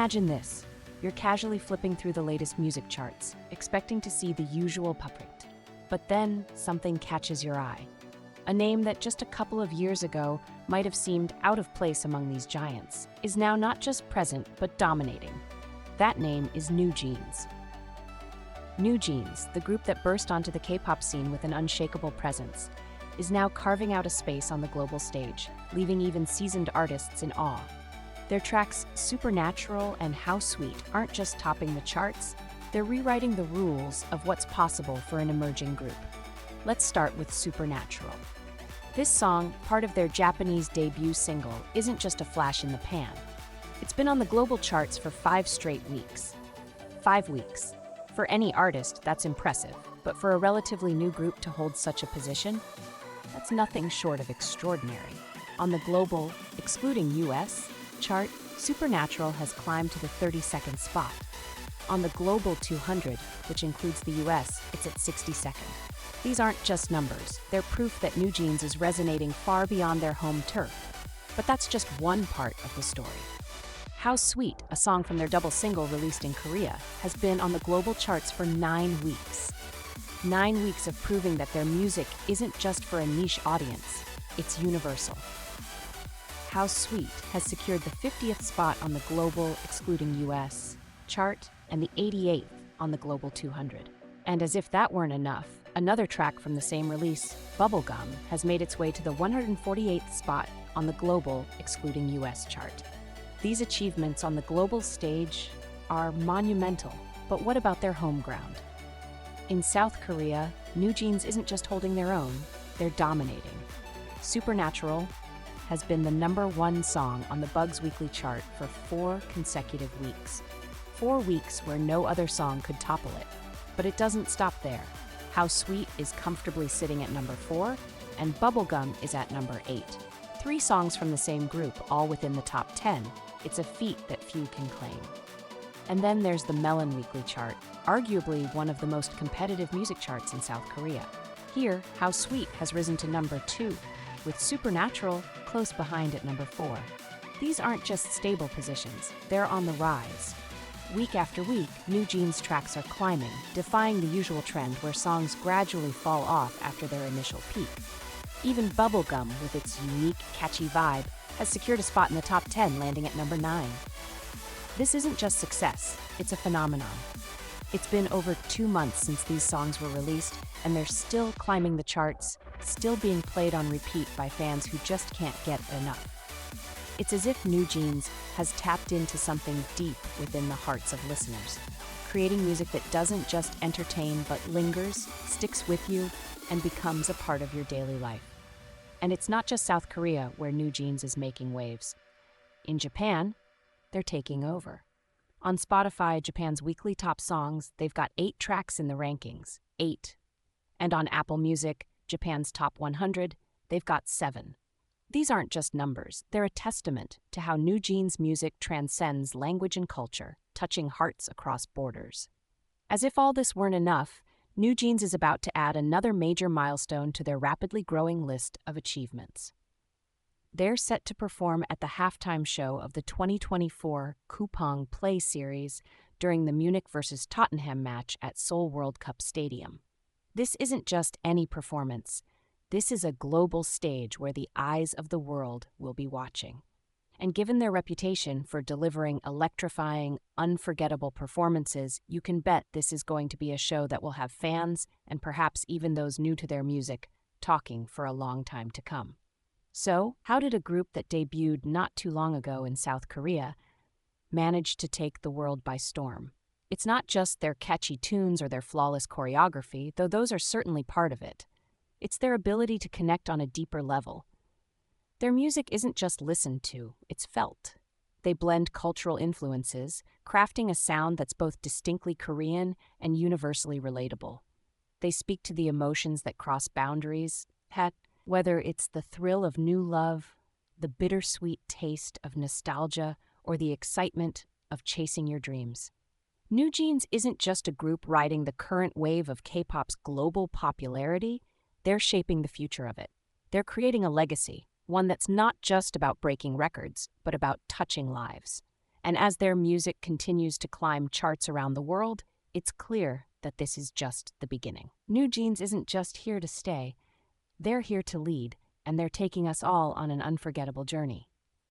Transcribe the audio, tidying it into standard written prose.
Imagine this. You're casually flipping through the latest music charts, expecting to see the usual puppet. But then, something catches your eye. A name that just a couple of years ago might have seemed out of place among these giants is now not just present, but dominating. That name is NewJeans. NewJeans, the group that burst onto the K-pop scene with an unshakable presence, is now carving out a space on the global stage, leaving even seasoned artists in awe. Their tracks Supernatural and How Sweet aren't just topping the charts, they're rewriting the rules of what's possible for an emerging group. Let's start with Supernatural. This song, part of their Japanese debut single, isn't just a flash in the pan. It's been on the global charts for 5 straight weeks. 5 weeks. For any artist, that's impressive, but for a relatively new group to hold such a position, that's nothing short of extraordinary. On the global, excluding US, chart, Supernatural has climbed to the 32nd spot. On the global 200, which includes the US, it's at 62nd. These aren't just numbers, they're proof that NewJeans is resonating far beyond their home turf. But that's just one part of the story. How Sweet, a song from their double single released in Korea, has been on the global charts for 9 weeks. 9 weeks of proving that their music isn't just for a niche audience, it's universal. How Sweet has secured the 50th spot on the global, excluding US, chart and the 88th on the global 200. And as if that weren't enough, another track from the same release, Bubblegum, has made its way to the 148th spot on the global, excluding US chart. These achievements on the global stage are monumental, but what about their home ground? In South Korea, NewJeans isn't just holding their own, they're dominating. Supernatural has been the #1 song on the Bugs Weekly chart for 4 consecutive weeks. 4 weeks where no other song could topple it. But it doesn't stop there. How Sweet is comfortably sitting at #4, and Bubblegum is at #8. 3 songs from the same group, all within the top 10. It's a feat that few can claim. And then there's the Melon Weekly chart, arguably one of the most competitive music charts in South Korea. Here, How Sweet has risen to #2, with Supernatural close behind at #4. These aren't just stable positions, they're on the rise. Week after week, NewJeans tracks are climbing, defying the usual trend where songs gradually fall off after their initial peak. Even Bubblegum, with its unique, catchy vibe, has secured a spot in the top 10, landing at #9. This isn't just success, it's a phenomenon. It's been over 2 months since these songs were released, and they're still climbing the charts, still being played on repeat by fans who just can't get enough. It's as if NewJeans has tapped into something deep within the hearts of listeners, creating music that doesn't just entertain but lingers, sticks with you, and becomes a part of your daily life. And it's not just South Korea where NewJeans is making waves. In Japan, they're taking over. On Spotify, Japan's weekly top songs, they've got 8 tracks in the rankings. 8. And on Apple Music, Japan's top 100, they've got 7. These aren't just numbers, they're a testament to how NewJeans' music transcends language and culture, touching hearts across borders. As if all this weren't enough, NewJeans is about to add another major milestone to their rapidly growing list of achievements. They're set to perform at the halftime show of the 2024 Kupang Play Series during the Munich vs. Tottenham match at Seoul World Cup Stadium. This isn't just any performance. This is a global stage where the eyes of the world will be watching. And given their reputation for delivering electrifying, unforgettable performances, you can bet this is going to be a show that will have fans, and perhaps even those new to their music, talking for a long time to come. So, how did a group that debuted not too long ago in South Korea manage to take the world by storm? It's not just their catchy tunes or their flawless choreography, though those are certainly part of it. It's their ability to connect on a deeper level. Their music isn't just listened to, it's felt. They blend cultural influences, crafting a sound that's both distinctly Korean and universally relatable. They speak to the emotions that cross boundaries, whether it's the thrill of new love, the bittersweet taste of nostalgia, or the excitement of chasing your dreams. NewJeans isn't just a group riding the current wave of K-pop's global popularity, they're shaping the future of it. They're creating a legacy, one that's not just about breaking records, but about touching lives. And as their music continues to climb charts around the world, it's clear that this is just the beginning. NewJeans isn't just here to stay. They're here to lead, and they're taking us all on an unforgettable journey.